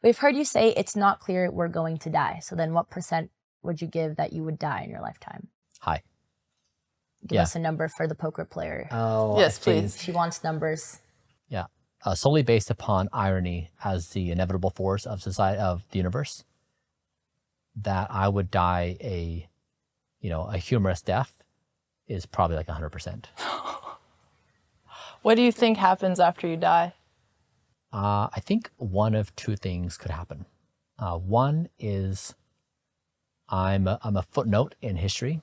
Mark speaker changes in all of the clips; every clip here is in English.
Speaker 1: We've heard you say it's not clear we're going to die. So then what percent would you give that you would die in your lifetime?
Speaker 2: High.
Speaker 1: Give us a number for the poker player.
Speaker 2: Oh,
Speaker 3: yes, please.
Speaker 1: She wants numbers.
Speaker 2: Yeah. Solely based upon irony as the inevitable force of society, of the universe, that I would die a humorous death is probably like 100%.
Speaker 3: What do you think happens after you die?
Speaker 2: I think one of two things could happen. One is I'm a footnote in history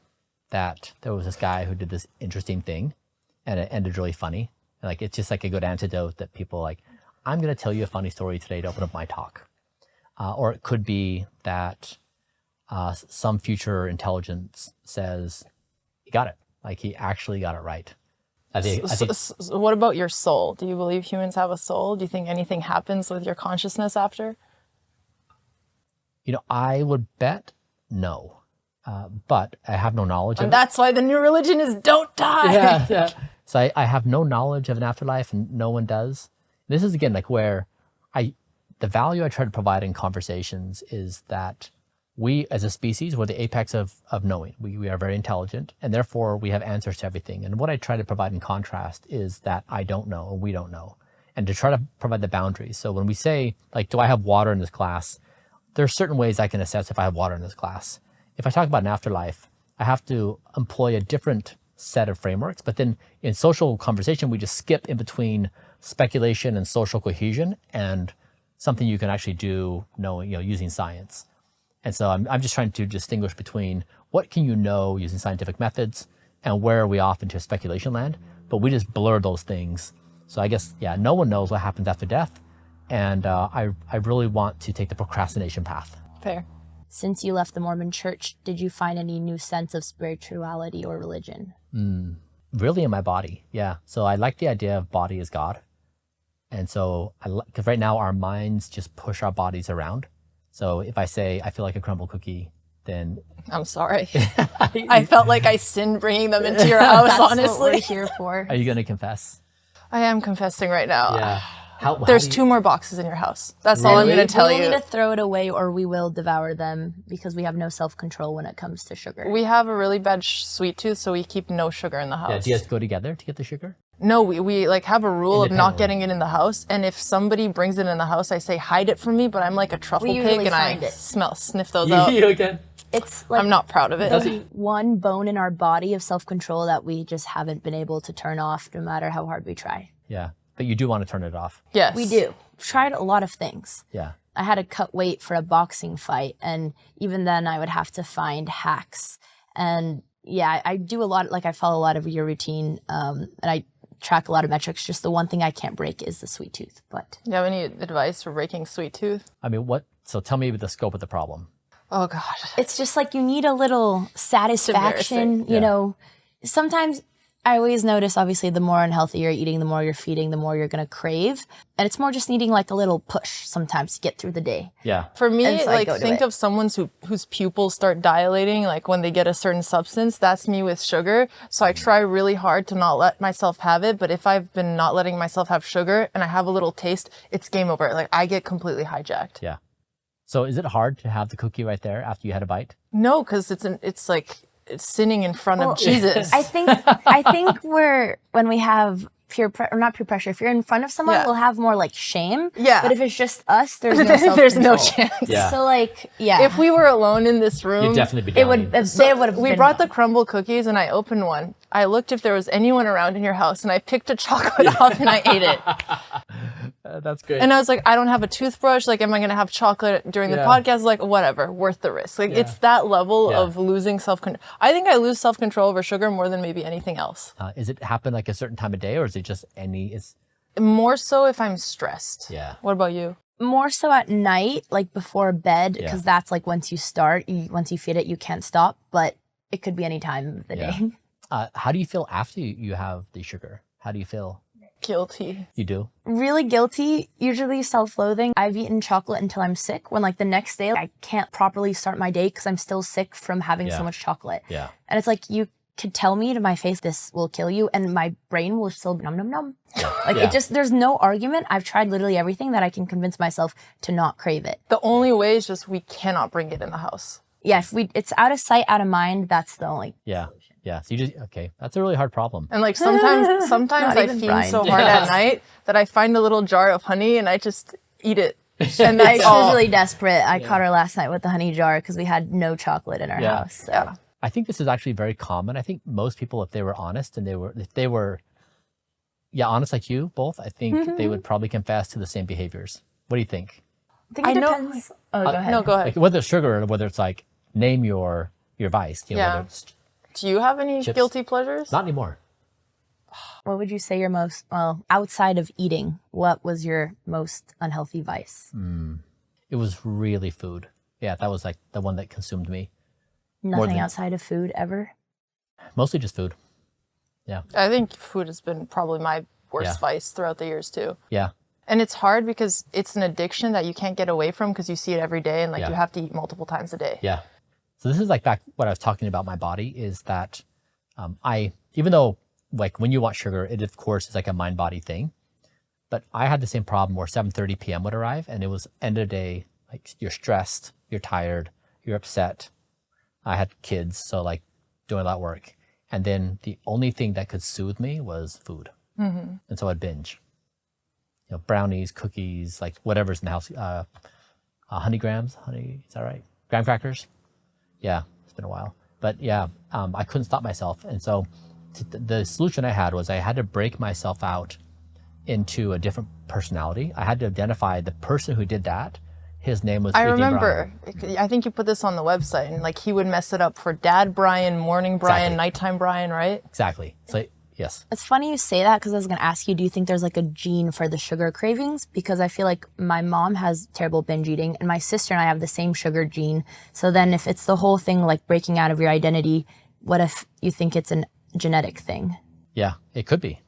Speaker 2: that there was this guy who did this interesting thing and it ended really funny. Like, it's just like a good antidote that people like, I'm going to tell you a funny story today to open up my talk. Or it could be that some future intelligence says, he got it. Like, he actually got it right. I think,
Speaker 3: so what about your soul? Do you believe humans have a soul? Do you think anything happens with your consciousness after?
Speaker 2: I would bet no. But I have no knowledge of it.
Speaker 3: That's why the new religion is don't die.
Speaker 2: Yeah. So I have no knowledge of an afterlife, and no one does. This is, again, like where the value I try to provide in conversations is that we as a species, we're the apex of knowing. We are very intelligent, and therefore we have answers to everything. And what I try to provide in contrast is that I don't know and we don't know, and to try to provide the boundaries. So when we say, like, do I have water in this glass? There are certain ways I can assess if I have water in this glass. If I talk about an afterlife, I have to employ a different set of frameworks. But then in social conversation, we just skip in between speculation and social cohesion and something you can actually do using science. And so I'm just trying to distinguish between what can you know using scientific methods and where are we off into speculation land. But we just blur those things. So I guess, no one knows what happens after death. And I really want to take the procrastination path.
Speaker 3: Fair.
Speaker 1: Since you left the Mormon church, did you find any new sense of spirituality or religion?
Speaker 2: Really in my body, yeah. So I like the idea of body as God. And so, because right now our minds just push our bodies around. So if I say, I feel like a crumble cookie, then...
Speaker 3: I'm sorry. I felt like I sinned bringing them into your house,
Speaker 1: That's
Speaker 3: honestly.
Speaker 1: what we're here for.
Speaker 2: Are you going to confess?
Speaker 3: I am confessing right now.
Speaker 2: Yeah.
Speaker 3: There's 2 more boxes in your house. That's all I'm going to tell you.
Speaker 1: We need to throw it away or we will devour them because we have no self-control when it comes to sugar.
Speaker 3: We have a really bad sweet tooth, so we keep no sugar in the house.
Speaker 2: Yeah, do you guys go together to get the sugar?
Speaker 3: No, we like have a rule of not getting it in the house. And if somebody brings it in the house, I say, hide it from me, but I'm like a truffle pig and I sniff those out.
Speaker 2: Again.
Speaker 1: It's like
Speaker 3: I'm not proud of it.
Speaker 1: the one bone in our body of self-control that we just haven't been able to turn off no matter how hard we try.
Speaker 2: Yeah, but you do want to turn it off.
Speaker 3: Yes.
Speaker 1: We do. Tried a lot of things.
Speaker 2: Yeah.
Speaker 1: I had to cut weight for a boxing fight, and even then I would have to find hacks. And yeah, I do a lot, like I follow a lot of your routine, and I track a lot of metrics. Just the one thing I can't break is the sweet tooth. But
Speaker 3: you have any advice for breaking sweet tooth?
Speaker 2: I mean, so tell me the scope of the problem.
Speaker 3: Oh God.
Speaker 1: It's just like you need a little satisfaction, Sometimes I always notice, obviously, the more unhealthy you're eating, the more you're feeding, the more you're going to crave. And it's more just needing like a little push sometimes to get through the day.
Speaker 2: Yeah.
Speaker 3: For me,
Speaker 1: so
Speaker 3: like think of someone whose pupils start dilating, like when they get a certain substance. That's me with sugar. So I try really hard to not let myself have it. But if I've been not letting myself have sugar and I have a little taste, it's game over. Like I get completely hijacked.
Speaker 2: Yeah. So is it hard to have the cookie right there after you had a bite?
Speaker 3: No, because it's like sinning in front of Jesus.
Speaker 1: I think when we have not peer pressure, if you're in front of someone, we'll have more like shame.
Speaker 3: Yeah.
Speaker 1: But if it's just us, there's no self-control.
Speaker 3: There's no chance.
Speaker 2: Yeah.
Speaker 1: So like, yeah.
Speaker 3: If we were alone in this room,
Speaker 2: You'd definitely be dying.
Speaker 3: We brought the crumble cookies and I opened one. I looked if there was anyone around in your house and I picked a chocolate off and I ate it.
Speaker 2: That's great.
Speaker 3: And I was like, I don't have a toothbrush. Like, am I going to have chocolate during the podcast? Like, whatever, worth the risk. Like, it's that level of losing self-control. I think I lose self-control over sugar more than maybe anything else.
Speaker 2: Is it happen like a certain time of day or is it just
Speaker 3: More so if I'm stressed.
Speaker 2: Yeah.
Speaker 3: What about you?
Speaker 1: More so at night, like before bed, because that's like once you start, once you feed it, you can't stop. But it could be any time of the day.
Speaker 2: How do you feel after you have the sugar? How do you feel?
Speaker 3: Guilty.
Speaker 2: You do?
Speaker 1: Really guilty, usually self-loathing. I've eaten chocolate until I'm sick, when like the next day I can't properly start my day because I'm still sick from having so much chocolate.
Speaker 2: Yeah.
Speaker 1: And it's like you could tell me to my face, this will kill you, and my brain will still num num num. Like
Speaker 2: Yeah.
Speaker 1: it just, there's no argument. I've tried literally everything that I can convince myself to not crave it.
Speaker 3: The only way is just we cannot bring it in the house.
Speaker 1: Yeah, if it's out of sight, out of mind, that's the only.
Speaker 2: Yeah. Yeah. So okay. That's a really hard problem.
Speaker 3: And like sometimes
Speaker 1: Not
Speaker 3: I
Speaker 1: even
Speaker 3: fiend
Speaker 1: Bryan.
Speaker 3: so hard at night that I find a little jar of honey and I just eat it. And
Speaker 1: I
Speaker 3: that's all.
Speaker 1: was really desperate. I caught her last night with the honey jar because we had no chocolate in our
Speaker 2: Yeah.
Speaker 1: house. So.
Speaker 3: Yeah.
Speaker 2: I think this is actually very common. I think most people, if they were honest and if they were honest like you both, I think they would probably confess to the same behaviors. What do you think?
Speaker 1: I think it
Speaker 3: I know-
Speaker 1: depends. Oh, go ahead.
Speaker 3: No, go ahead.
Speaker 2: Like whether it's sugar or whether it's like name your vice. You know,
Speaker 3: Yeah.
Speaker 2: whether it's
Speaker 3: Do you have any
Speaker 2: Chips.
Speaker 3: guilty pleasures?
Speaker 2: not anymore.
Speaker 1: What would you say your most, well, outside of eating, what was your most unhealthy vice?
Speaker 2: It was really food. Yeah, that was like the one that consumed me.
Speaker 1: Nothing
Speaker 2: than-
Speaker 1: outside of food ever?
Speaker 2: Mostly just food. Yeah.
Speaker 3: I think food has been probably my worst
Speaker 2: Yeah.
Speaker 3: vice throughout the years too.
Speaker 2: Yeah.
Speaker 3: And it's hard because it's an addiction that you can't get away from because you see it every day and like
Speaker 2: Yeah.
Speaker 3: you have to eat multiple times a day.
Speaker 2: Yeah. So this is like back what I was talking about my body is that even though like when you want sugar, it of course is like a mind body thing, but I had the same problem where 7:30 p.m. would arrive and it was end of the day, like you're stressed, you're tired, you're upset. I had kids, so like doing a lot of work. And then the only thing that could soothe me was food. And so I'd binge. You know, brownies, cookies, like whatever's in the house. Honey, is that right? Graham crackers. Yeah, it's been a while. But yeah, I couldn't stop myself. And so the solution I had was I had to break myself out into a different personality. I had to identify the person who did that. His name was
Speaker 3: I
Speaker 2: Evening
Speaker 3: remember.
Speaker 2: Bryan.
Speaker 3: I think you put this on the website and like he would mess it up for Dad Bryan, Morning Bryan,
Speaker 2: Exactly.
Speaker 3: Nighttime Bryan, right?
Speaker 2: Exactly. So yes.
Speaker 1: It's funny you say that because I was going to ask you, do you think there's like a gene for the sugar cravings? Because I feel like my mom has terrible binge eating and my sister and I have the same sugar gene. So then if it's the whole thing like breaking out of your identity, what if you think it's a genetic thing?
Speaker 2: Yeah, it could be.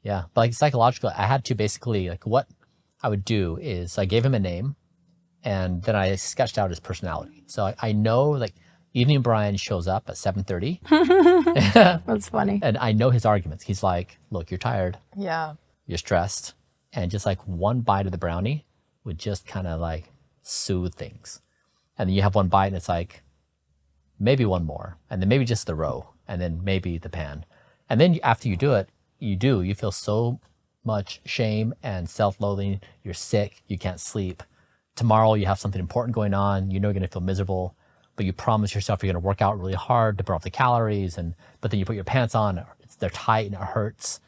Speaker 2: Yeah, but like psychologically, I had to basically like what I would do is I gave him a name, and then I sketched out his personality. So I know like Evening Bryan shows up at 7:30,
Speaker 1: That's funny.
Speaker 2: and I know his arguments. He's like, "Look, you're tired,
Speaker 3: Yeah.
Speaker 2: you're stressed," and just like one bite of the brownie would just kind of like soothe things. And then you have one bite, and it's like maybe one more, and then maybe just the row, and then maybe the pan, and then after you do it, you feel so much shame and self-loathing. You're sick, you can't sleep. Tomorrow you have something important going on. You know you're going to feel miserable, but you promise yourself you're going to work out really hard to burn off the calories. But then you put your pants on, they're tight and it hurts.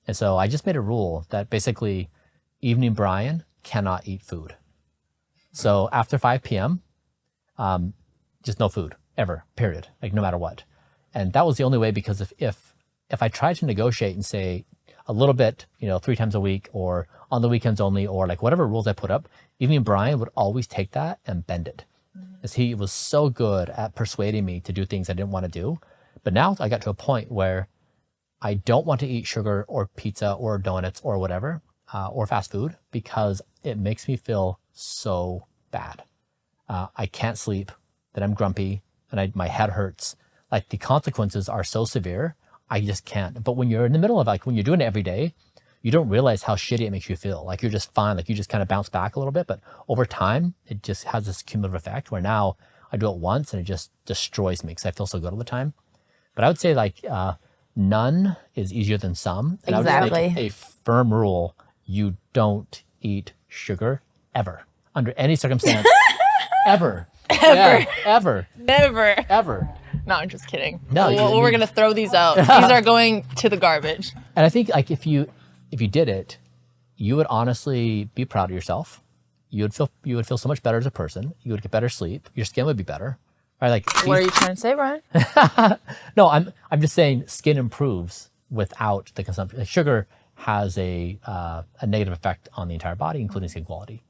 Speaker 2: And so I just made a rule that basically Evening Bryan cannot eat food. So after 5 p.m., just no food ever, period. Like no matter what. And that was the only way because if I tried to negotiate and say a little bit, 3 times a week or on the weekends only or like whatever rules I put up, Evening Bryan would always take that and bend it. Because he was so good at persuading me to do things I didn't want to do. But now I got to a point where I don't want to eat sugar or pizza or donuts or whatever, or fast food because it makes me feel so bad. I can't sleep, then I'm grumpy, and my head hurts. Like the consequences are so severe, I just can't. But when you're in the middle of when you're doing it every day, you don't realize how shitty it makes you feel. Like you're just fine. Like you just kind of bounce back a little bit. But over time, it just has this cumulative effect where now I do it once and it just destroys me because I feel so good all the time. But I would say none is easier than some. And I would
Speaker 1: Exactly.
Speaker 2: make a firm rule. You don't eat sugar ever, under any circumstance, ever. Yeah, ever.
Speaker 3: Never.
Speaker 2: Ever.
Speaker 3: No, I'm just kidding.
Speaker 2: No,
Speaker 3: we're going to throw these out. These are going to the garbage.
Speaker 2: And I think if you did it, you would honestly be proud of yourself. You would feel so much better as a person. You would get better sleep. Your skin would be better. Right?
Speaker 3: What are you trying to say, Bryan?
Speaker 2: No, I'm just saying skin improves without the consumption. Like sugar has a negative effect on the entire body, including skin quality.